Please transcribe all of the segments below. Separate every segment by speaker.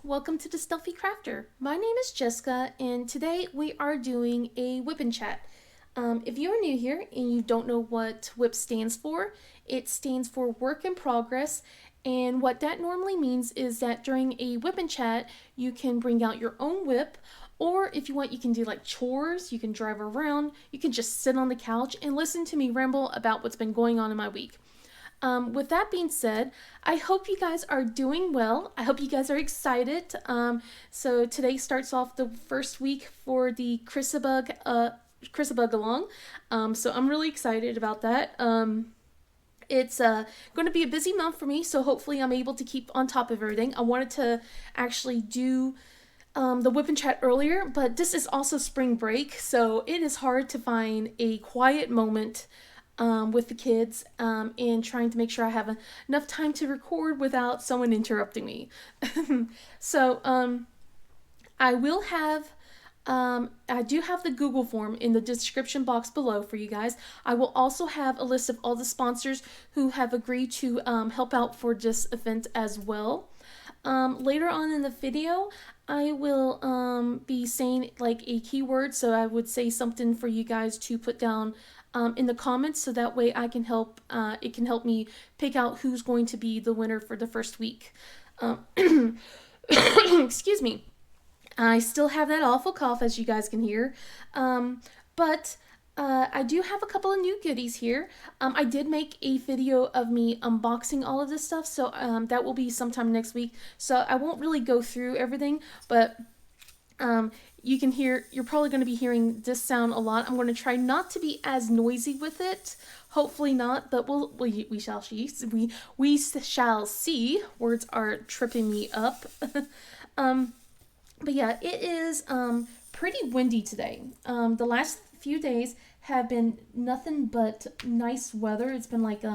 Speaker 1: welcome to the Stuffy Crafter. My name is Jessica, and today we are doing a Wip Chat. If you are new here and you don't know what WIP stands for, it stands for Work in Progress, and what that normally means is that during a Wip Chat, you can bring out your own whip, or if you want, you can do like chores, you can drive around, you can just sit on the couch and listen to me ramble about what's been going on in my week. With that being said, I hope you guys are doing well. I hope you guys are excited. So today starts off the first week for the Chrissabug Along. So I'm really excited about that. It's going to be a busy month for me, so hopefully I'm able to keep on top of everything. I wanted to actually do the Wip Chat earlier, but this is also spring break, so it is hard to find a quiet moment with the kids and trying to make sure I have enough time to record without someone interrupting me. So I will have, I do have the Google form in the description box below for you guys. I will also have a list of all the sponsors who have agreed to help out for this event as well. Later on in the video, I will be saying like a keyword, so I would say something for you guys to put down in the comments, so that way I can help. It can help me pick out who's going to be the winner for the first week. Excuse me. I still have that awful cough, as you guys can hear. But I do have a couple of new goodies here. I did make a video of me unboxing all of this stuff, so that will be sometime next week. So I won't really go through everything, but you can hear, you're probably going to be hearing this sound a lot. I'm going to try not to be as noisy with it. Hopefully not, but we shall see. We shall see. Words are tripping me up. But yeah, it is pretty windy today. The last few days have been nothing but nice weather. It's been like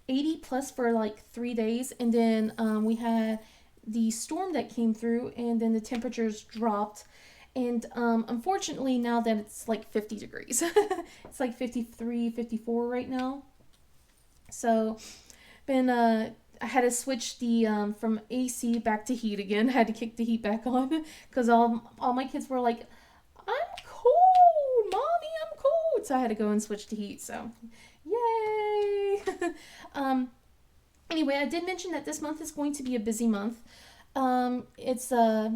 Speaker 1: 80 plus for like 3 days, and then we had the storm that came through, and then the temperatures dropped. And unfortunately, now that it's like 50 degrees, it's like 53, 54 right now. So, I had to switch the from AC back to heat again. I had to kick the heat back on because all my kids were like, "I'm cold, mommy, I'm cold." So I had to go and switch to heat. So, yay! Anyway, I did mention that this month is going to be a busy month.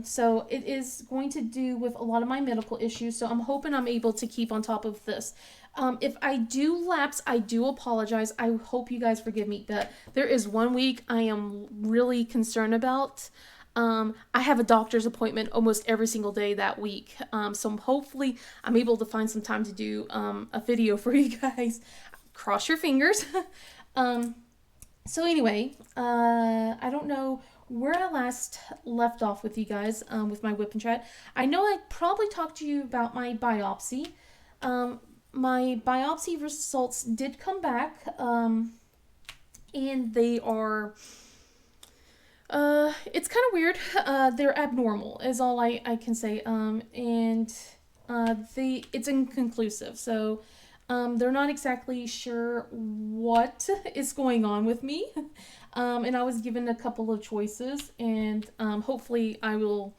Speaker 1: So it is going to do with a lot of my medical issues, so I'm hoping I'm able to keep on top of this. If I do lapse, I do apologize. I hope you guys forgive me, but there is one week I am really concerned about. I have a doctor's appointment almost every single day that week, so hopefully I'm able to find some time to do a video for you guys. Cross your fingers. So anyway, I don't know where I last left off with you guys with my Wip Chat. I know I probably talked to you about my biopsy. My biopsy results did come back, and they are, it's kind of weird. They're abnormal is all I can say, and it's inconclusive, so they're not exactly sure what is going on with me. And I was given a couple of choices, and hopefully I will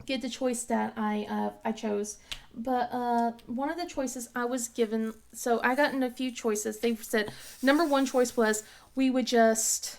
Speaker 1: get the choice that I chose. But one of the choices I was given, so I got in a few choices. They said number one choice was we would just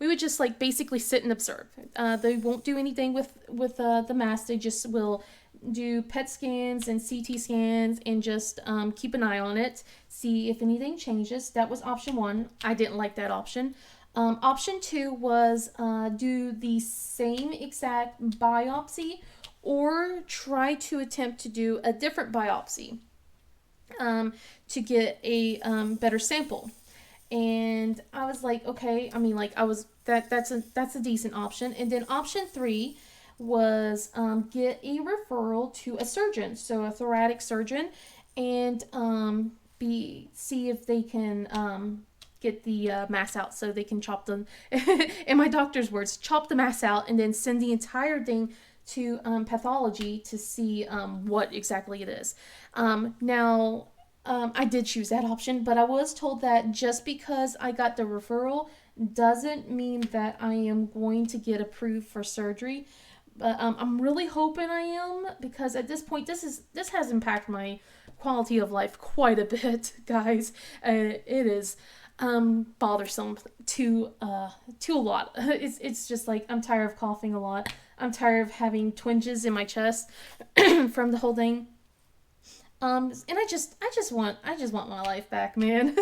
Speaker 1: like basically sit and observe. They won't do anything with the mass. They just will do PET scans and CT scans and just keep an eye on it, see if anything changes. That was option one. I didn't like that option. Option two was do the same exact biopsy or try to attempt to do a different biopsy to get a better sample. And I was like, okay, I mean, like that's a decent option. And then option three was get a referral to a surgeon, so a thoracic surgeon, and see if they can get the mass out, so they can chop them, in my doctor's words, chop the mass out, and then send the entire thing to pathology to see what exactly it is. Now, I did choose that option, but I was told that just because I got the referral doesn't mean that I am going to get approved for surgery. But I'm really hoping I am, because at this point, this has impacted my quality of life quite a bit, guys. It is bothersome to a lot. It's just like I'm tired of coughing a lot. I'm tired of having twinges in my chest from the whole thing. And I just want my life back, man.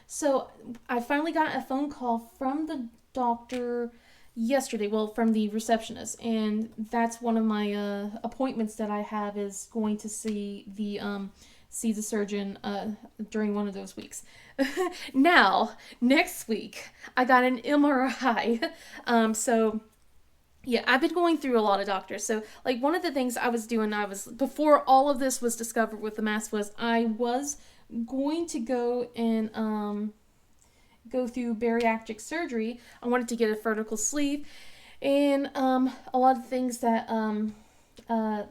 Speaker 1: So I finally got a phone call from the doctor yesterday. Well, from the receptionist, and that's one of my appointments that I have, is going to see the surgeon during one of those weeks. Now, next week, I got an MRI. So yeah, I've been going through a lot of doctors. So, like, one of the things I was doing, before all of this was discovered with the mask, was I was going to go and go through bariatric surgery. I wanted to get a vertical sleeve, and a lot of things that uh,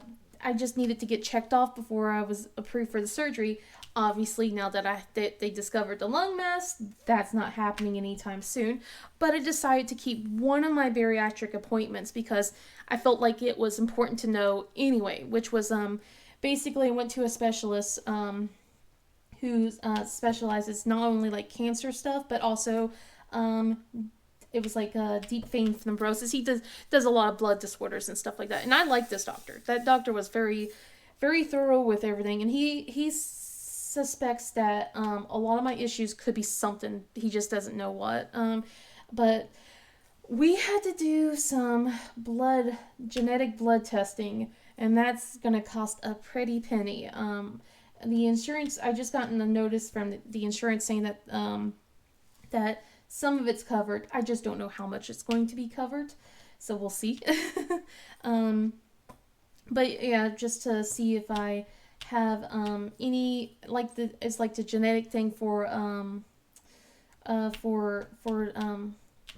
Speaker 1: I just needed to get checked off before I was approved for the surgery. Obviously, now that they discovered the lung mass, that's not happening anytime soon. But I decided to keep one of my bariatric appointments because I felt like it was important to know anyway, which was basically I went to a specialist who specializes not only like cancer stuff, but also um, it was like deep vein thrombosis. He does a lot of blood disorders and stuff like that. And I like this doctor. That doctor was very, very thorough with everything, and he suspects that a lot of my issues could be something. He just doesn't know what. But we had to do some genetic blood testing, and that's gonna cost a pretty penny. The insurance, I just gotten a notice from the insurance saying that that some of it's covered. I just don't know how much it's going to be covered, so we'll see. um, but yeah, just to see if I have any, like, the genetic thing for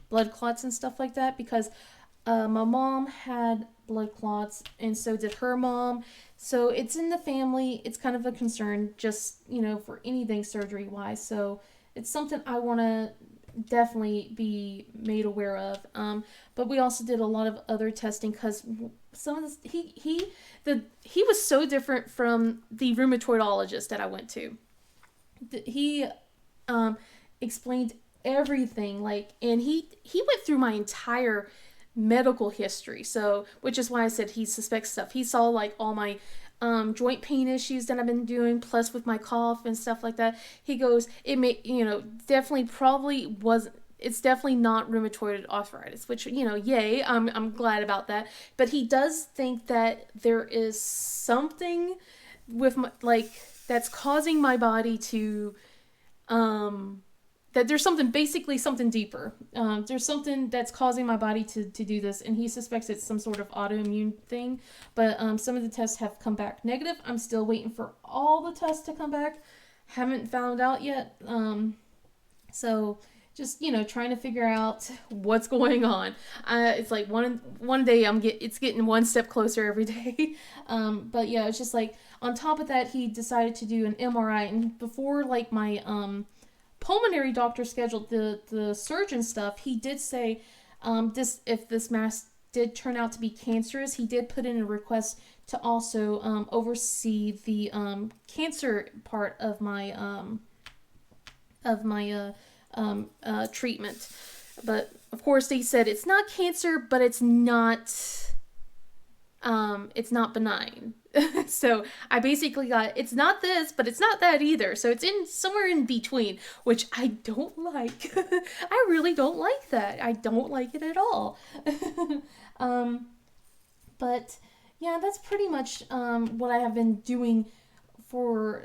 Speaker 1: blood clots and stuff like that, because my mom had blood clots, and so did her mom. So it's in the family. It's kind of a concern, just, for anything surgery wise. So it's something I want to definitely be made aware of. But we also did a lot of other testing, because some of this, he was so different from the rheumatologist that I went to. He explained everything, like, and he went through my entire medical history. So, which is why I said he suspects stuff. He saw like all my joint pain issues that I've been doing, plus with my cough and stuff like that. He goes, it may, definitely probably wasn't. It's definitely not rheumatoid arthritis, which, yay, I'm glad about that. But he does think that there is something with my, like, that's causing my body to that there's basically something deeper. There's something that's causing my body to do this, and he suspects it's some sort of autoimmune thing. But some of the tests have come back negative. I'm still waiting for all the tests to come back. Haven't found out yet. So just, trying to figure out what's going on. It's like one day it's getting one step closer every day. But yeah, it's just like, on top of that, he decided to do an MRI, and before, like, my pulmonary doctor scheduled the surgeon stuff, he did say if this mass did turn out to be cancerous, he did put in a request to also oversee the cancer part of my treatment. But of course, they said it's not cancer, but it's not benign. So I basically got, it's not this, but it's not that either. So it's in somewhere in between, which I don't like. I really don't like that. I don't like it at all. But yeah, that's pretty much what I have been doing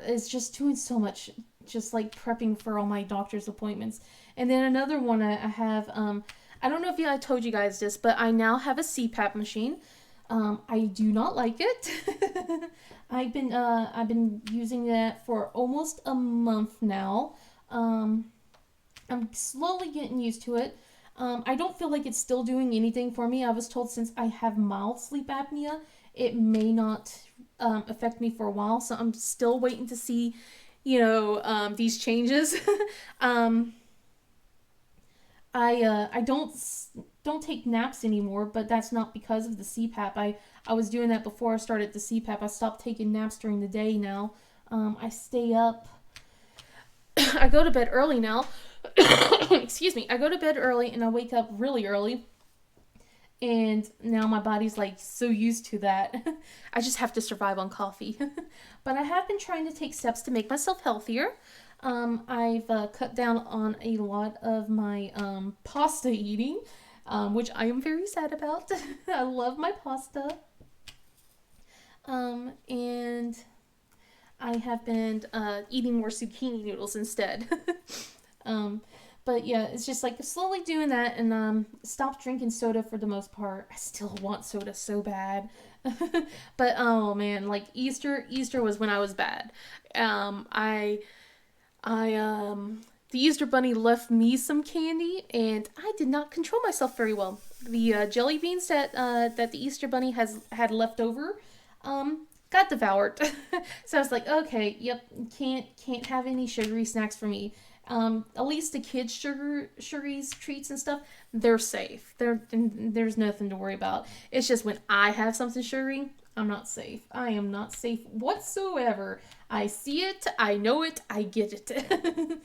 Speaker 1: is just doing so much, just like prepping for all my doctor's appointments. And then another one I have, I don't know if I told you guys this, but I now have a CPAP machine. I do not like it. I've been using that for almost a month now. I'm slowly getting used to it. I don't feel like it's still doing anything for me. I was told since I have mild sleep apnea, it may not affect me for a while. So I'm still waiting to see, these changes. I don't take naps anymore, but that's not because of the CPAP. I was doing that before I started the CPAP. I stopped taking naps during the day now. I stay up. I go to bed early now. Excuse me. I go to bed early and I wake up really early. And now my body's like so used to that. I just have to survive on coffee. But I have been trying to take steps to make myself healthier. I've cut down on a lot of my pasta eating, which I am very sad about. I love my pasta. And I have been eating more zucchini noodles instead. um, but yeah, it's just like slowly doing that and stop drinking soda for the most part. I still want soda so bad. But oh man, like Easter was when I was bad. I the Easter bunny left me some candy and I did not control myself very well. The jelly beans that the Easter bunny has had left over got devoured. So I was like, okay, yep, can't have any sugary snacks for me. At least the kids' sugary treats and stuff, they're safe. There's nothing to worry about. It's just when I have something sugary, I'm not safe. I am not safe whatsoever. I see it, I know it, I get it.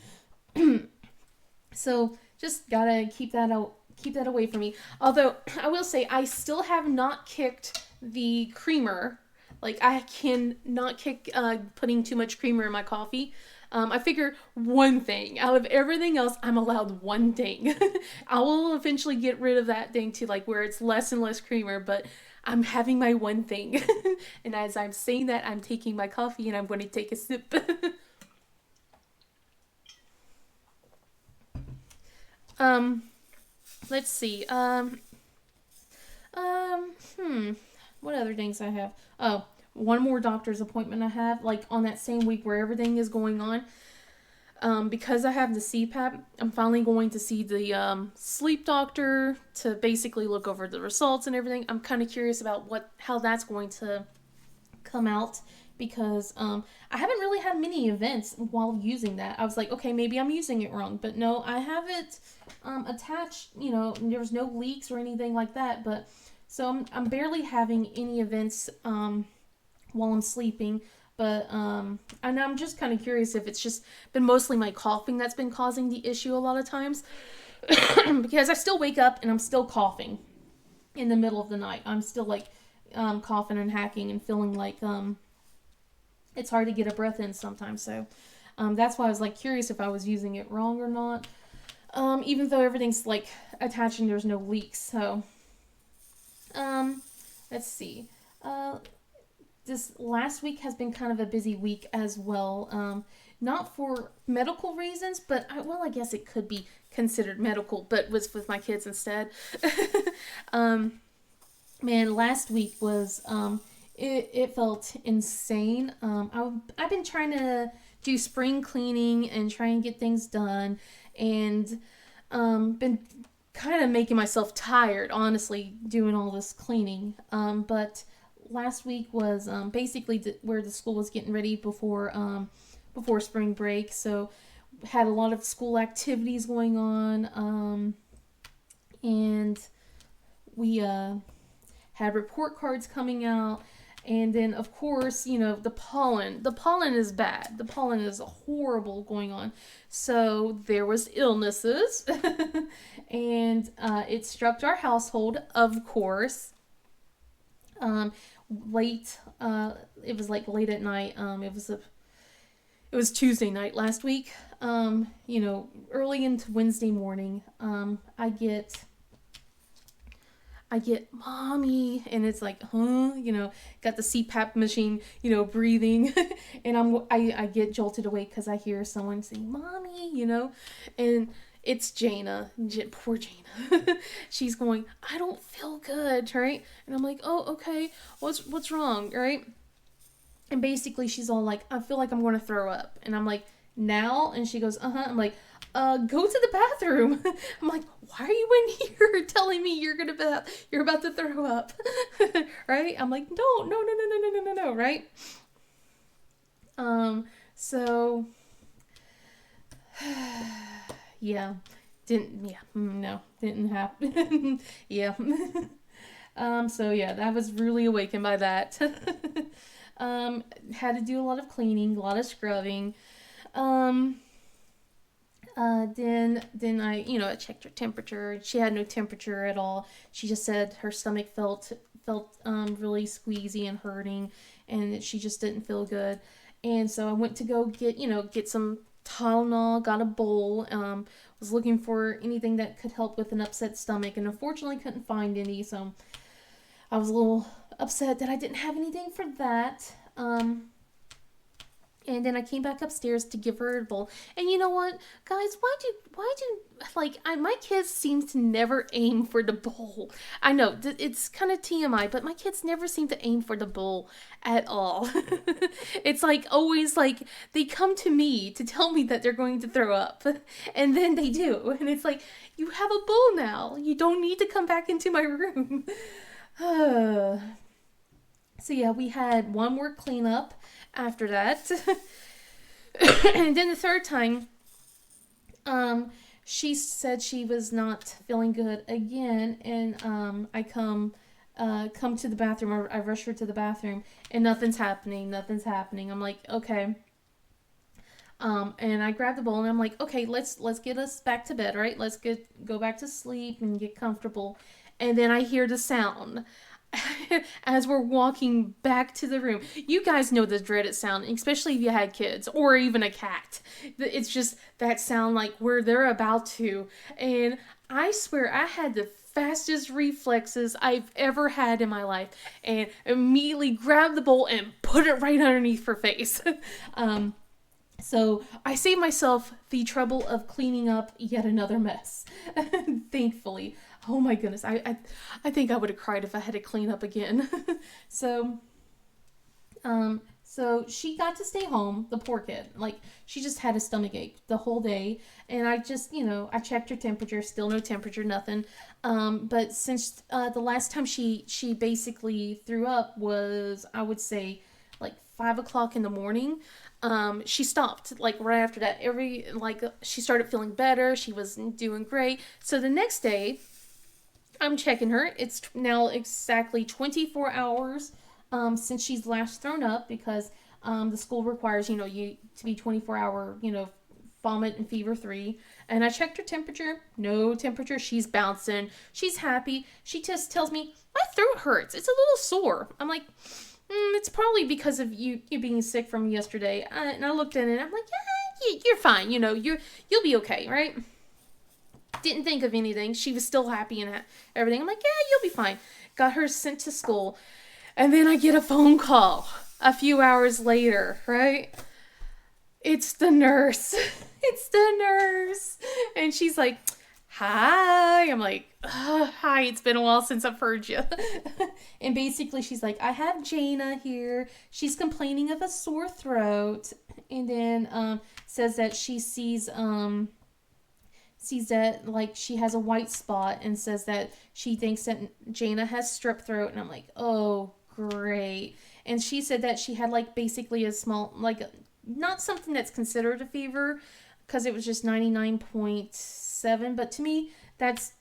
Speaker 1: So just gotta keep that out. Keep that away from me. Although I will say I still have not kicked the creamer. Like I can not kick putting too much creamer in my coffee. I figure one thing out of everything else, I'm allowed one thing. I will eventually get rid of that thing to like where it's less and less creamer, but I'm having my one thing. And as I'm saying that, I'm taking my coffee and I'm going to take a sip. um, let's see. Um, hmm. What other things I have? Oh, one more doctor's appointment I have, like on that same week where everything is going on. Because I have the CPAP, I'm finally going to see the sleep doctor to basically look over the results and everything. I'm kind of curious about how that's going to come out because I haven't really had many events while using that. I was like, okay, maybe I'm using it wrong, but no, I have it attached. You know, there's no leaks or anything like that. But so I'm barely having any events while I'm sleeping. But and I'm just kind of curious if it's just been mostly my coughing that's been causing the issue a lot of times. Because I still wake up and I'm still coughing in the middle of the night. I'm still like coughing and hacking and feeling like it's hard to get a breath in sometimes. So that's why I was like curious if I was using it wrong or not. Even though everything's like attached and there's no leaks. So let's see. This last week has been kind of a busy week as well. Not for medical reasons, but I guess it could be considered medical, but was with my kids instead. Man, last week was it felt insane. I've been trying to do spring cleaning and try and get things done, and been kind of making myself tired, honestly, doing all this cleaning. But last week was basically where the school was getting ready before spring break, so had a lot of school activities going on, and we had report cards coming out, and then of course, you know, the pollen is bad. The pollen is horrible going on, so there was illnesses. And it struck our household, of course. Late it was like late at night. It was Tuesday night last week. You know, early into Wednesday morning, I get mommy, and it's like, huh, you know, got the CPAP machine, you know, breathing, and I get jolted awake because I hear someone saying mommy, you know, and it's Jana, poor Jana. She's going, I don't feel good, right? And I'm like, oh, okay, what's wrong, right? And basically she's all like, I feel like I'm going to throw up, and I'm like, now? And she goes, uh-huh. I'm like, go to the bathroom. I'm like, why are you in here telling me you're about to throw up? Right? I'm like, no, right? So yeah, No, didn't happen. Yeah. So yeah, that was really awakened by that. Had to do a lot of cleaning, a lot of scrubbing. Um, then I checked her temperature. She had no temperature at all. She just said her stomach felt really squeezy and hurting, and she just didn't feel good. And so I went to go get some Tylenol. Got a bowl. Was looking for anything that could help with an upset stomach, and unfortunately couldn't find any. So I was a little upset that I didn't have anything for that. And then I came back upstairs to give her a bowl. And you know what, guys? My kids seem to never aim for the bowl. I know it's kind of TMI, but my kids never seem to aim for the bowl at all. It's like always like they come to me to tell me that they're going to throw up, and then they do. And it's like, you have a bowl now. You don't need to come back into my room. So yeah, we had one more cleanup after that. And then the third time, she said she was not feeling good again, and I come to the bathroom. I rush her to the bathroom, and nothing's happening. I'm like, okay. And I grab the bowl, and I'm like, okay, let's get us back to bed, right? Go back to sleep and get comfortable. And then I hear the sound as we're walking back to the room. You guys know the dreaded sound, especially if you had kids or even a cat. It's just that sound like where they're about to. And I swear I had the fastest reflexes I've ever had in my life, and immediately grabbed the bowl and put it right underneath her face. So I saved myself the trouble of cleaning up yet another mess. Thankfully. Oh my goodness, I think I would have cried if I had to clean up again. So, so she got to stay home, the poor kid. Like, she just had a stomach ache the whole day. And I just, I checked her temperature, still no temperature, nothing. But since the last time she basically threw up was, I would say, like 5 o'clock in the morning. She stopped like right after that. She started feeling better. She was doing great. So the next day, I'm checking her. It's now exactly 24 hours since she's last thrown up, because the school requires, you to be 24-hour, vomit and fever free. And I checked her temperature. No temperature. She's bouncing. She's happy. She just tells me, my throat hurts. It's a little sore. I'm like, it's probably because of you being sick from yesterday. And I looked at it and I'm like, yeah, you're fine. You'll be okay, right? Didn't think of anything. She was still happy and everything. I'm like, yeah, you'll be fine. Got her sent to school. And then I get a phone call a few hours later, right? It's the nurse. It's the nurse. And she's like, hi. I'm like, hi, it's been a while since I've heard you. And basically she's like, I have Jaina here. She's complaining of a sore throat. And then says that she sees that like she has a white spot, and says that she thinks that Jaina has strep throat. And I'm like, oh, great. And she said that she had like basically a small, like not something that's considered a fever, because it was just 99.7. But to me, that's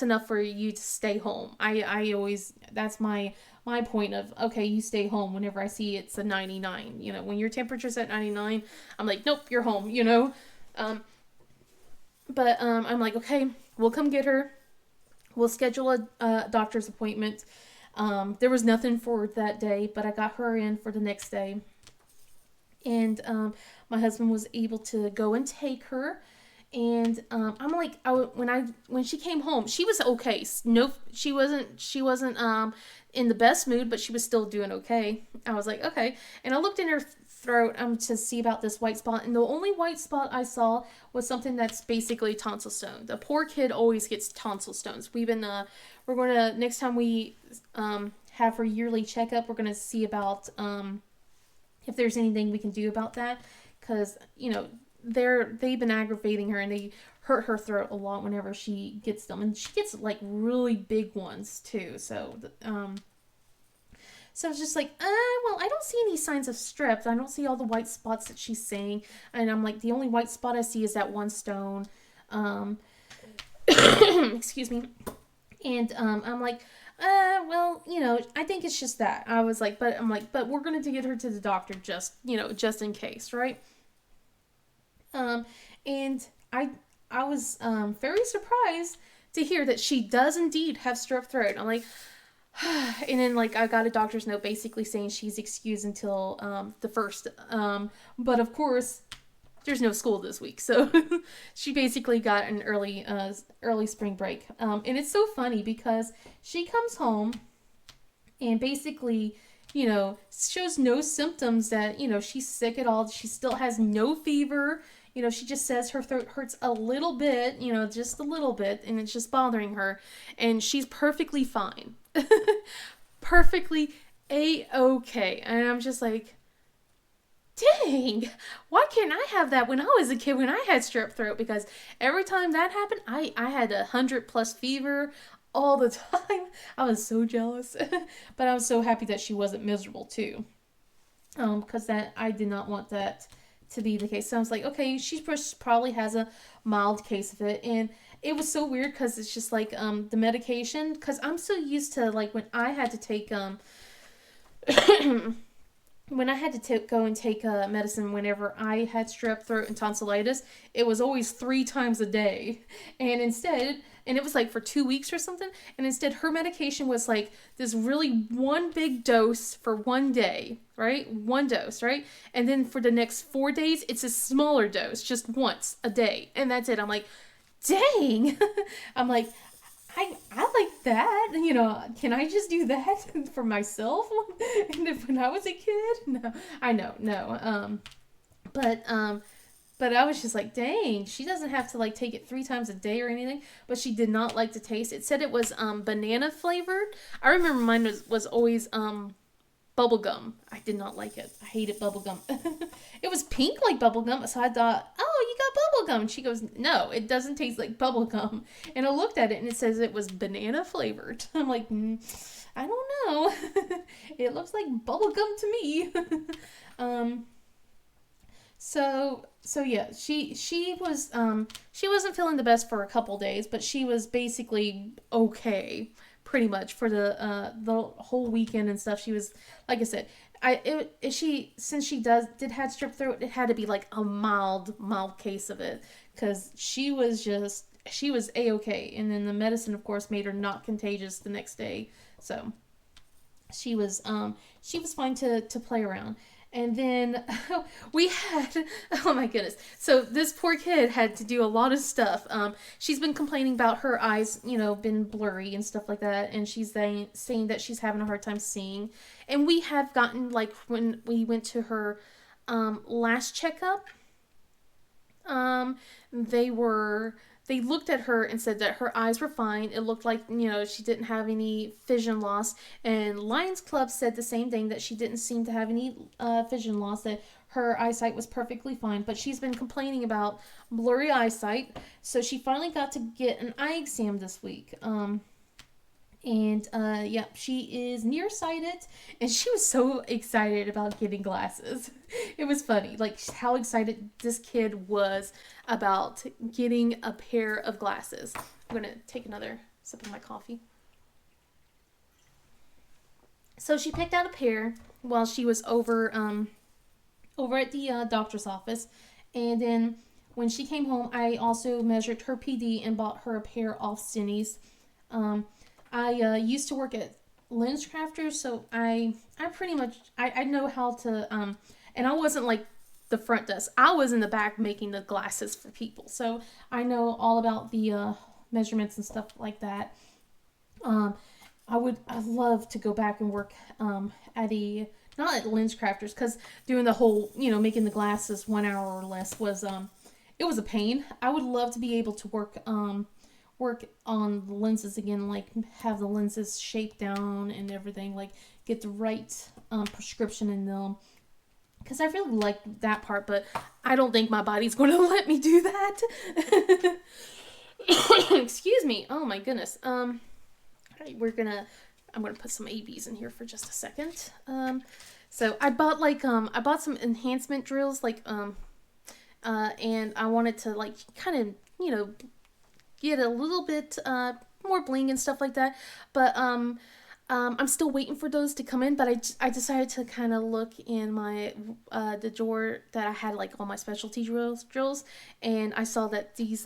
Speaker 1: enough for you to stay home. I always, that's my point of, okay, you stay home whenever I see it's a 99. When your temperature's at 99, I'm like, nope, you're home. But I'm like, okay, we'll come get her. We'll schedule a doctor's appointment. There was nothing for that day, but I got her in for the next day. And my husband was able to go and take her. And I'm like, when she came home, she was okay. No, she wasn't in the best mood, but she was still doing okay. I was like, okay. And I looked in her throat to see about this white spot, and the only white spot I saw was something that's basically tonsil stone. The poor kid always gets tonsil stones. We're gonna, next time we have her yearly checkup, we're gonna see about if there's anything we can do about that, because they've been aggravating her, and they hurt her throat a lot whenever she gets them, and she gets like really big ones too. So So I was just like, well, I don't see any signs of strep. I don't see all the white spots that she's saying. And I'm like, the only white spot I see is that one stone. Um, excuse me. And I'm like, well, I think it's just that. I was like, but we're going to get her to the doctor just in case, right? And I was very surprised to hear that she does indeed have strep throat. I'm like, and then like I got a doctor's note basically saying she's excused until the first. But of course, there's no school this week, so she basically got an early spring break. And it's so funny because she comes home and basically, shows no symptoms that she's sick at all. She still has no fever. She just says her throat hurts a little bit, just a little bit, and it's just bothering her, and she's perfectly fine. Perfectly A-okay. And I'm just like, dang, why can't I have that when I was a kid when I had strep throat? Because every time that happened, I had 100+ fever all the time. I was so jealous. But I was so happy that she wasn't miserable too. Because that I did not want that to be the case. So I was like, okay, she probably has a mild case of it. And it was so weird because it's just like the medication, because I'm so used to like when I had to take when I had to go and take medicine whenever I had strep throat and tonsillitis, it was always 3 times a day. And it was like for 2 weeks or something. And instead, her medication was like this really one big dose for one day, right? One dose, right? And then for the next 4 days, it's a smaller dose, just once a day. And that's it. I'm like, dang. I'm like, I like that. Can I just do that for myself? And when I was a kid? No, I know, no. But I was just like, dang, she doesn't have to like take it 3 times a day or anything. But she did not like the taste. It said it was banana flavored. I remember mine was always bubblegum. I did not like it. I hated bubblegum. It was pink like bubblegum, so I thought, oh, you got bubblegum. And she goes, no, it doesn't taste like bubblegum. And I looked at it and it says it was banana flavored. I'm like, I don't know. It looks like bubblegum to me. So yeah, she wasn't feeling the best for a couple days, but she was basically okay pretty much for the whole weekend and stuff. She was, like I said, since she did had strep throat, it had to be like a mild case of it, because she was A-okay. And then the medicine of course made her not contagious the next day, so she was fine to play around. And then we had, oh my goodness. So this poor kid had to do a lot of stuff. She's been complaining about her eyes, been blurry and stuff like that. And she's saying that she's having a hard time seeing. And we have gotten, like, when we went to her last checkup, they looked at her and said that her eyes were fine. It looked like, she didn't have any vision loss. And Lions Club said the same thing, that she didn't seem to have any vision loss, that her eyesight was perfectly fine. But she's been complaining about blurry eyesight. So she finally got to get an eye exam this week. Yeah, she is nearsighted, and she was so excited about getting glasses. It was funny, like how excited this kid was about getting a pair of glasses. I'm gonna take another sip of my coffee. So she picked out a pair while she was over at the doctor's office, and then when she came home, I also measured her PD and bought her a pair off Stinny's. I used to work at Lens Crafters, so I pretty much I know how to and I wasn't like the front desk. I was in the back making the glasses for people, so I know all about the measurements and stuff like that. I'd love to go back and work at not at Lens Crafters, because doing the whole making the glasses 1 hour or less was it was a pain. I would love to be able to work on the lenses again, like have the lenses shaped down and everything, like get the right prescription in them, because I really like that part, but I don't think my body's going to let me do that. Excuse me. Oh my goodness. I'm gonna put some ABs in here for just a second. So I bought some enhancement drills, like and I wanted to like kind of you know, get a little bit more bling and stuff like that. But I'm still waiting for those to come in, but I decided to kind of look in my the drawer that I had like all my specialty drills, and I saw that these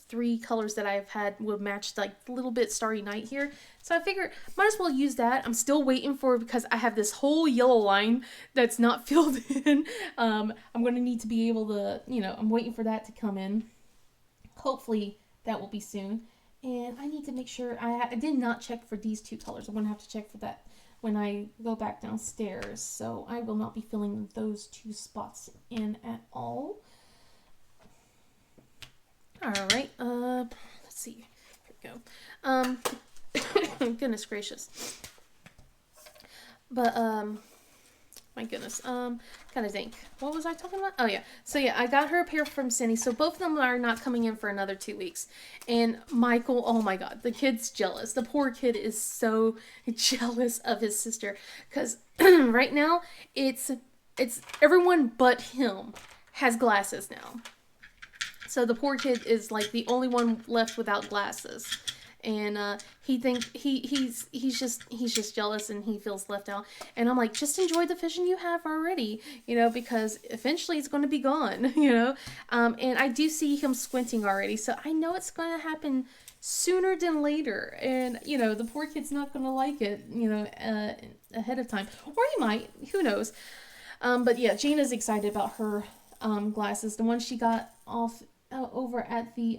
Speaker 1: 3 colors that I've had would match like a little bit Starry Night here. So I figured might as well use that. I'm still waiting for, because I have this whole yellow line that's not filled in. I'm going to need to be able to, I'm waiting for that to come in. Hopefully that will be soon. And I need to make sure, I did not check for these 2 colors. I'm going to have to check for that when I go back downstairs. So I will not be filling those 2 spots in at all. Alright, let's see. Here we go. Goodness gracious. But, my goodness. Gotta think. What was I talking about? Oh, yeah. So, yeah, I got her a pair from Cindy. So, both of them are not coming in for another 2 weeks. And Michael, oh my God, the kid's jealous. The poor kid is so jealous of his sister. Because right now, it's everyone but him has glasses now. So, the poor kid is like the only one left without glasses. And he thinks he's just jealous, and he feels left out. And I'm like, just enjoy the vision you have already, because eventually it's going to be gone, and I do see him squinting already, so I know it's going to happen sooner than later. And the poor kid's not going to like it, ahead of time, or he might, who knows. But yeah, Gina's excited about her glasses. The one she got off over at the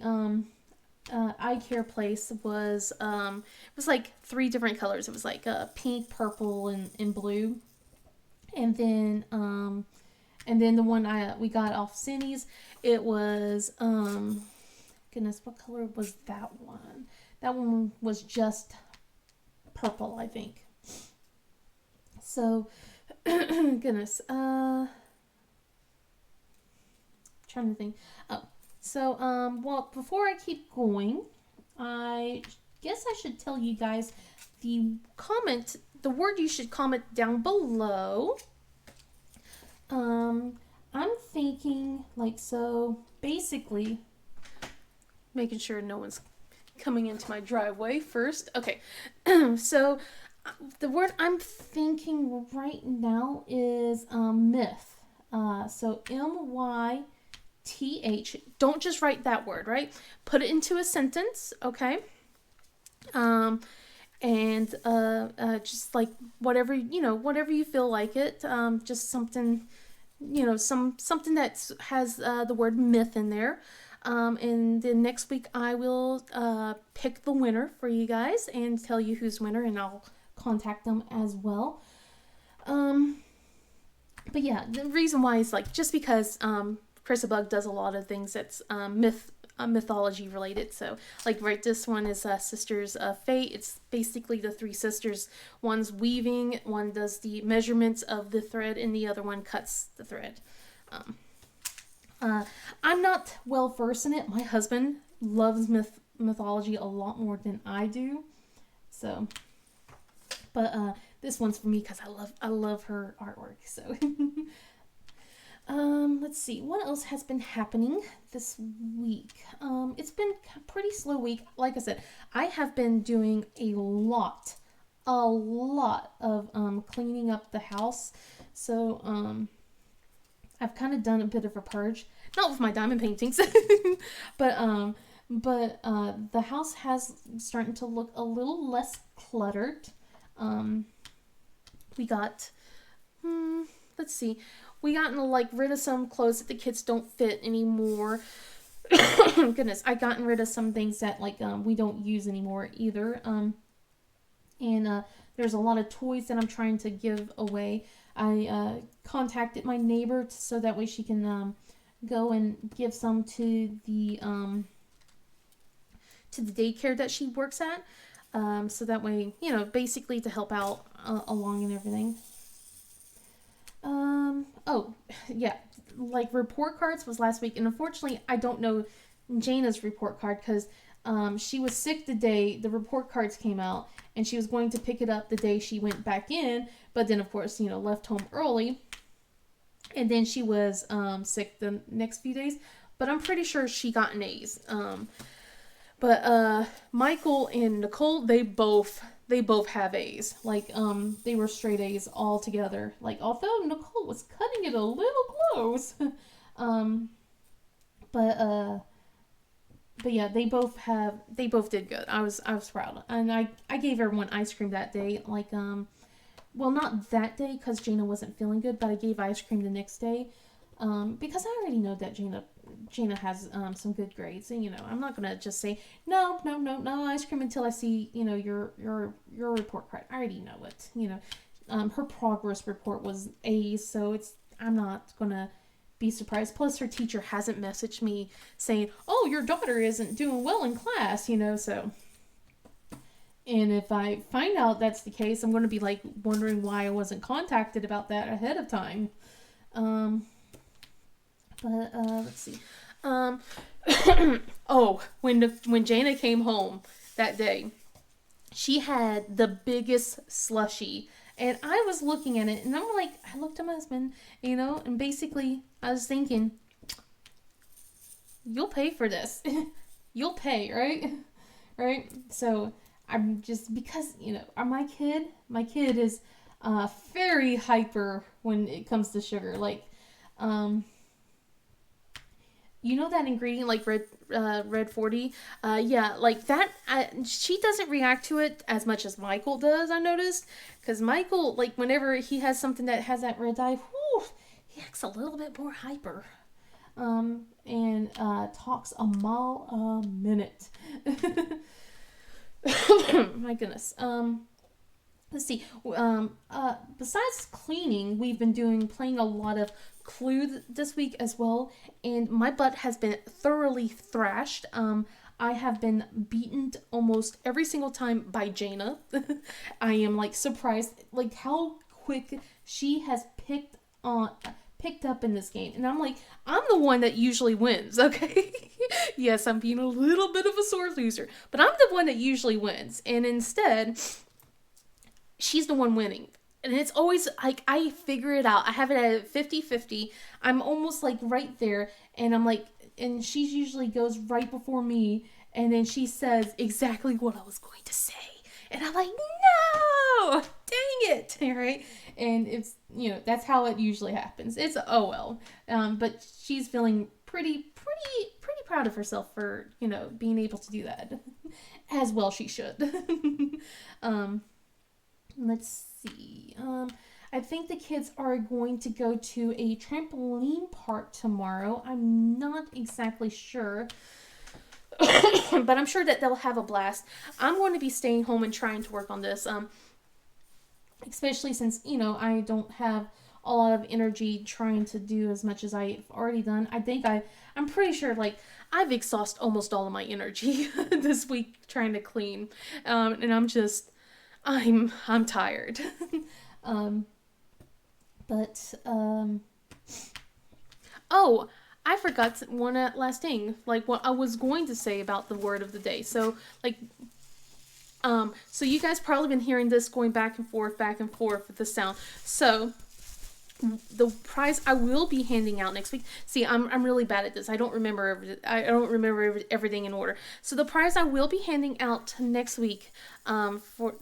Speaker 1: eye care place was it was like 3 different colors. It was like pink, purple, and blue. And then the one we got off Cindy's, it was goodness, what color was that one? That one was just purple, I think. So goodness, trying to think. Oh. So, well, before I keep going, I guess I should tell you guys the word you should comment down below. I'm thinking, so basically, making sure no one's coming into my driveway first. Okay, so the word I'm thinking right now is myth. So MYTH. Don't just write that word, right? Put it into a sentence, okay? And just like whatever you feel like it. Just something, something that has the word myth in there. And then next week I will pick the winner for you guys and tell you who's winner, and I'll contact them as well. But yeah, the reason why is just because Chrissabug does a lot of things that's mythology related. So right, this one is Sisters of Fate. It's basically the 3 sisters. One's weaving, one does the measurements of the thread, and the other one cuts the thread. I'm not well versed in it. My husband loves mythology a lot more than I do. So, but this one's for me because I love her artwork. So. Let's see, what else has been happening this week? It's been a pretty slow week. Like I said, I have been doing a lot of cleaning up the house. So, I've kind of done a bit of a purge. Not with my diamond paintings, but the house has starting to look a little less cluttered. We got, let's see, we gotten rid of some clothes that the kids don't fit anymore. Goodness, I gotten rid of some things that we don't use anymore either. And there's a lot of toys that I'm trying to give away. I contacted my neighbor so that way she can go and give some to the daycare that she works at. So that way, basically to help out along and everything. Oh, yeah, report cards was last week, and unfortunately, I don't know Jana's report card because she was sick the day the report cards came out, and she was going to pick it up the day she went back in, but then, of course, left home early, and then she was sick the next few days, but I'm pretty sure she got an A's. But Michael and Nicole, they both have A's. Like they were straight A's all together. Like although Nicole was cutting it a little close. um but uh but yeah, they both did good. I was proud. And I gave everyone ice cream that day. Like well, not that day because Jana wasn't feeling good, but I gave ice cream the next day. Because I already know that Jana has some good grades, and I'm not gonna just say no, no, no, no ice cream until I see your report card. I already know it. Her progress report was A's, so I'm not gonna be surprised. Plus, her teacher hasn't messaged me saying, "Oh, your daughter isn't doing well in class," so. And if I find out that's the case, I'm going to be like wondering why I wasn't contacted about that ahead of time. Um, but let's see. Um, oh, when Jana came home that day, she had the biggest slushie, and I was looking at it, and I'm like, I looked at my husband, and basically I was thinking, you'll pay for this, you'll pay, right, right. So I'm just because my kid is very hyper when it comes to sugar. Like, um, that ingredient like red 40, yeah, like that. She doesn't react to it as much as Michael does. I noticed because Michael, like, whenever he has something that has that red dye, whew, he acts a little bit more hyper. And talks a mile a minute. My goodness. Let's see. Besides cleaning, we've been playing a lot of Clue this week as well, and my butt has been thoroughly thrashed. I have been beaten almost every single time by Jana. I am like surprised, like how quick she has picked up in this game, and I'm like, I'm the one that usually wins. Okay. Yes, I'm being a little bit of a sore loser, but I'm the one that usually wins, and instead she's the one winning. And it's always like I figure it out. I have it at 50-50. I'm almost like right there, and I'm like, and she usually goes right before me, and then she says exactly what I was going to say, and I'm like, no, dang it, right? And it's that's how it usually happens. It's oh well, but she's feeling pretty proud of herself for being able to do that, as well she should. um, let's see. I think the kids are going to go to a trampoline park tomorrow. I'm not exactly sure. But I'm sure that they'll have a blast. I'm going to be staying home and trying to work on this. Especially since, I don't have a lot of energy trying to do as much as I've already done. I'm pretty sure, like, I've exhausted almost all of my energy this week trying to clean. And I'm tired. um, but, oh, I forgot one last thing, like what I was going to say about the word of the day. So, like, so you guys probably been hearing this going back and forth with the sound. So, the prize I will be handing out next week. See, I'm really bad at this. I don't remember everything in order. So the prize I will be handing out next week, for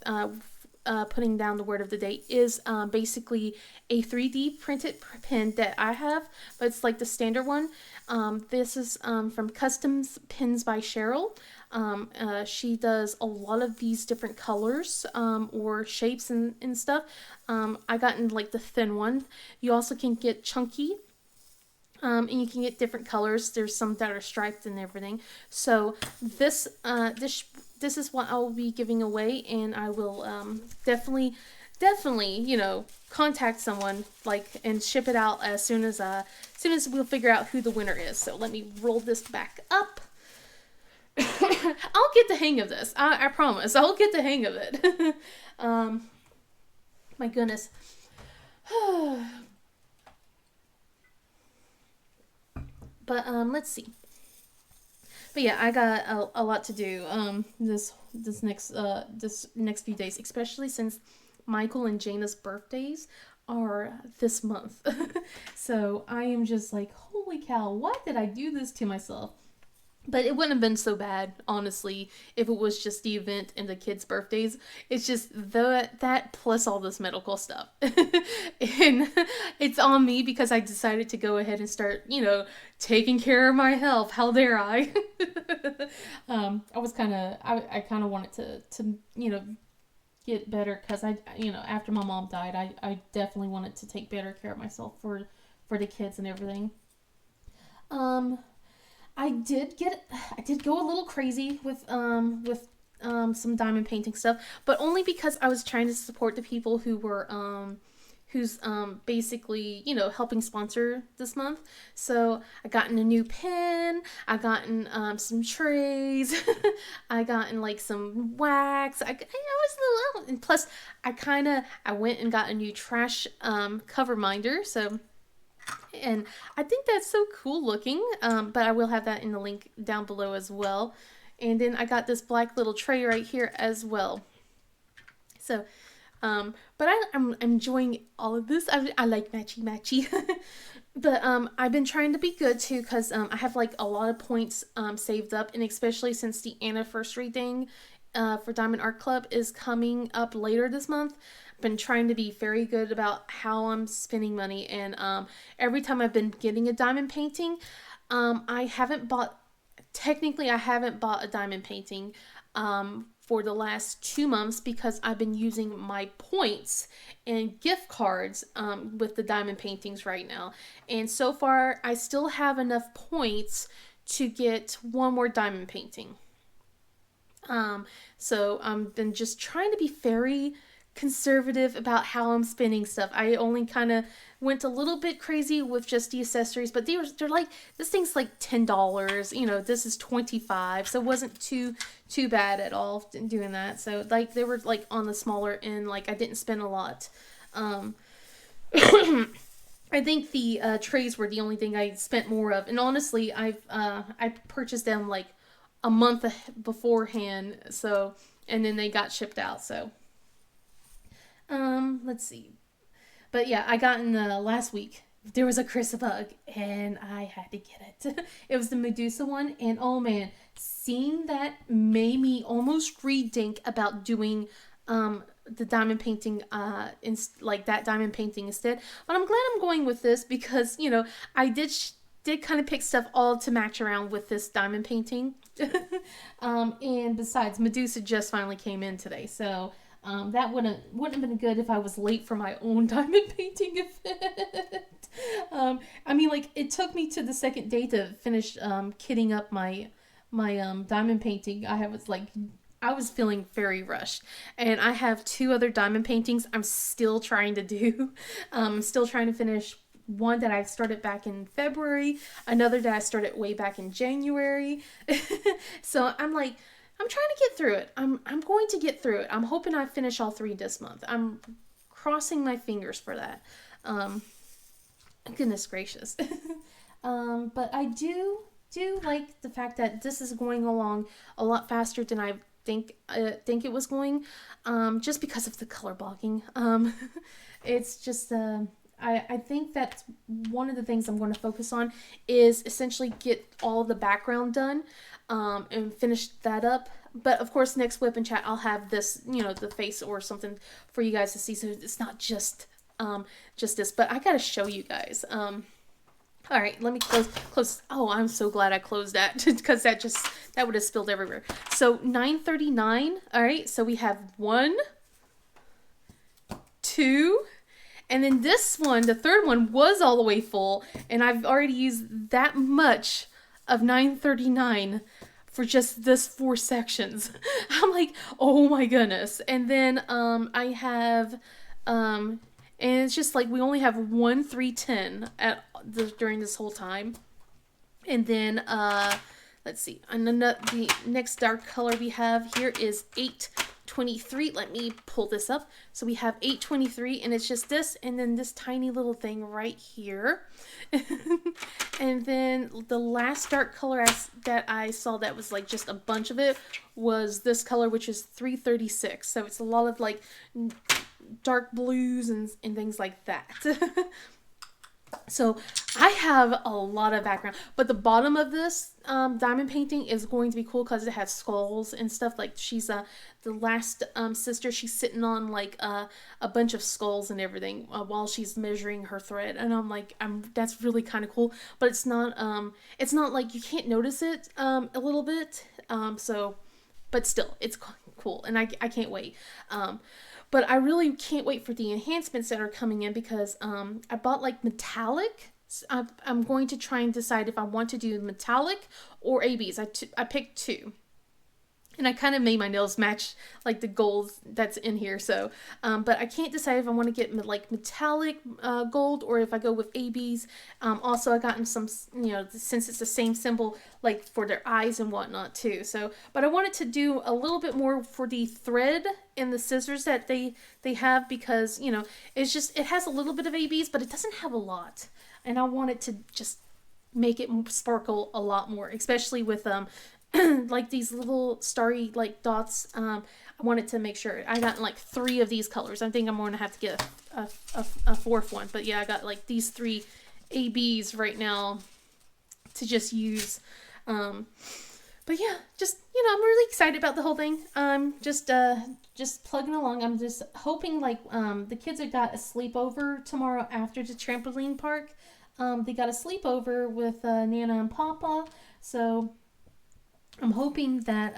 Speaker 1: putting down the word of the day is basically a 3D printed pen that I have, but it's like the standard one. This is from Customs Pins by Cheryl. She does a lot of these different colors or shapes and stuff. I got in like the thin one. You also can get chunky. And you can get different colors. There's some that are striped and everything. So this is what I will be giving away, and I will definitely contact someone and ship it out as soon as we'll figure out who the winner is. So let me roll this back up. I'll get the hang of this. I promise. I'll get the hang of it. My goodness. But let's see. But yeah, I got a lot to do this next few days, especially since Michael and Jana's birthdays are this month. So I am just like, holy cow, why did I do this to myself? But it wouldn't have been so bad, honestly, if it was just the event and the kids' birthdays. It's just that plus all this medical stuff. And it's on me because I decided to go ahead and start, taking care of my health. How dare I? I kind of wanted to get better because after my mom died, I definitely wanted to take better care of myself for the kids and everything. I did go a little crazy with some diamond painting stuff, but only because I was trying to support the people who were who's basically helping sponsor this month. So I gotten a new pen, I gotten some trays, I gotten like some wax. I was a little, and plus I went and got a new trash cover minder. So. And I think that's so cool looking, but I will have that in the link down below as well. And then I got this black little tray right here as well. So, but I'm enjoying all of this. I like matchy. But I've been trying to be good too because I have like a lot of points saved up, and especially since the anniversary thing for Diamond Art Club is coming up later this month. Been trying to be very good about how I'm spending money, and every time I've been getting a diamond painting, I haven't bought a diamond painting for the last 2 months because I've been using my points and gift cards with the diamond paintings right now, and so far I still have enough points to get one more diamond painting. So I've been just trying to be very conservative about how I'm spending stuff. I only kind of went a little bit crazy with just the accessories, but they're like, this thing's like $10, this is $25, so it wasn't too bad at all doing that. So like they were like on the smaller end, like I didn't spend a lot. I think the trays were the only thing I spent more of, and honestly I purchased them like a month beforehand, so, and then they got shipped out. So let's see. But yeah, I got in the last week. There was a Chrissabug, and I had to get it. It was the Medusa one, and oh man, seeing that made me almost rethink about doing the diamond painting like that diamond painting instead. But I'm glad I'm going with this because I did kind of pick stuff all to match around with this diamond painting. And besides, Medusa just finally came in today, so that wouldn't have been good if I was late for my own diamond painting event. I mean, like, it took me to the second day to finish kitting up my diamond painting. I was feeling very rushed, and I have 2 other diamond paintings I'm still trying to do. I'm still trying to finish one that I started back in February, another that I started way back in January. So I'm like, I'm trying to get through it. I'm going to get through it. I'm hoping I finish all 3 this month. I'm crossing my fingers for that. Goodness gracious. But I do like the fact that this is going along a lot faster than I think it was going, just because of the color blocking. It's just I think that's one of the things I'm going to focus on is essentially get all the background done and finish that up. But of course, next Whip and Chat, I'll have this, the face or something for you guys to see. So it's not just this, but I got to show you guys. All right, let me close. Oh, I'm so glad I closed that because that would have spilled everywhere. So 939. All right, so we have 1, 2, and then this one, the third one, was all the way full, and I've already used that much of 939 for just this 4 sections. I'm like, oh my goodness. And then I have and it's just like we only have 1 310 during this whole time. And then let's see, and then the next dark color we have here is 823. Let me pull this up. So we have 823, and it's just this, and then this tiny little thing right here. And then the last dark color that I saw that was like just a bunch of it was this color, which is 336. So it's a lot of like dark blues and things like that. So I have a lot of background, but the bottom of this diamond painting is going to be cool because it has skulls and stuff. Like she's the last sister. She's sitting on like a bunch of skulls and everything while she's measuring her thread, and I'm like, that's really kind of cool. But it's not like you can't notice it a little bit. So, but still, it's cool, and I can't wait. But I really can't wait for the enhancements that are coming in because I bought like metallic. I'm going to try and decide if I want to do metallic or ABs. I picked two. And I kind of made my nails match like the gold that's in here. So, but I can't decide if I want to get like metallic gold or if I go with ABs. Also, I gotten some, since it's the same symbol, like for their eyes and whatnot too. So, but I wanted to do a little bit more for the thread and the scissors that they have because it has a little bit of ABs, but it doesn't have a lot. And I wanted to just make it sparkle a lot more, especially with like these little starry like dots. I wanted to make sure I got like 3 of these colors. I think I'm going to have to get a fourth one, but yeah, I got like these 3 ABs right now to just use. But yeah, just I'm really excited about the whole thing. Just plugging along. I'm just hoping like the kids have got a sleepover tomorrow after the trampoline park. They got a sleepover with Nana and Papa, so I'm hoping that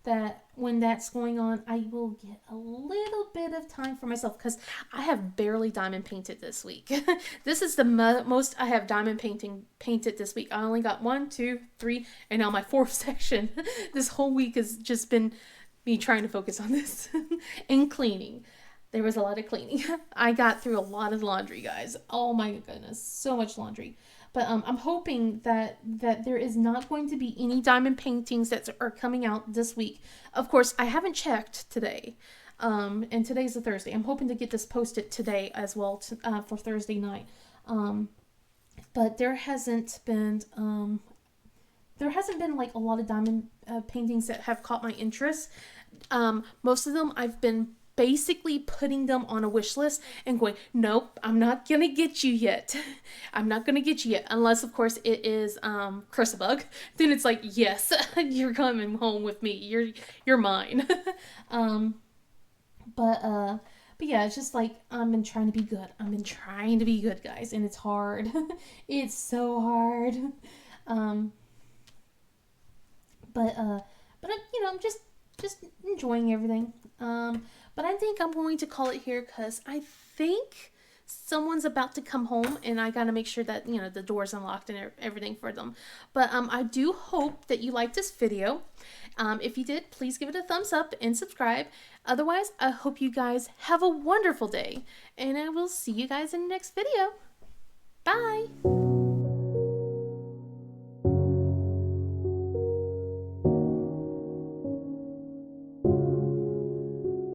Speaker 1: that when that's going on, I will get a little bit of time for myself because I have barely diamond painted this week. This is the most I have diamond painted this week. I only got 1, 2, 3, and now my 4th section. This whole week has just been me trying to focus on this and cleaning. There was a lot of cleaning. I got through a lot of laundry, guys. Oh my goodness, so much laundry. But I'm hoping that there is not going to be any diamond paintings that are coming out this week. Of course, I haven't checked today, and today's a Thursday. I'm hoping to get this posted today as well for Thursday night. But there hasn't been like a lot of diamond paintings that have caught my interest. Most of them I've been basically putting them on a wish list and going, nope, I'm not gonna get you yet. I'm not gonna get you yet, unless of course it is Chrissabug. Then it's like, yes, you're coming home with me. You're mine. But yeah, it's just like I've been trying to be good. I've been trying to be good, guys, and it's hard. It's so hard. But I'm just enjoying everything. But I think I'm going to call it here because I think someone's about to come home and I got to make sure that, the door's unlocked and everything for them. But I do hope that you liked this video. If you did, please give it a thumbs up and subscribe. Otherwise, I hope you guys have a wonderful day and I will see you guys in the next video. Bye!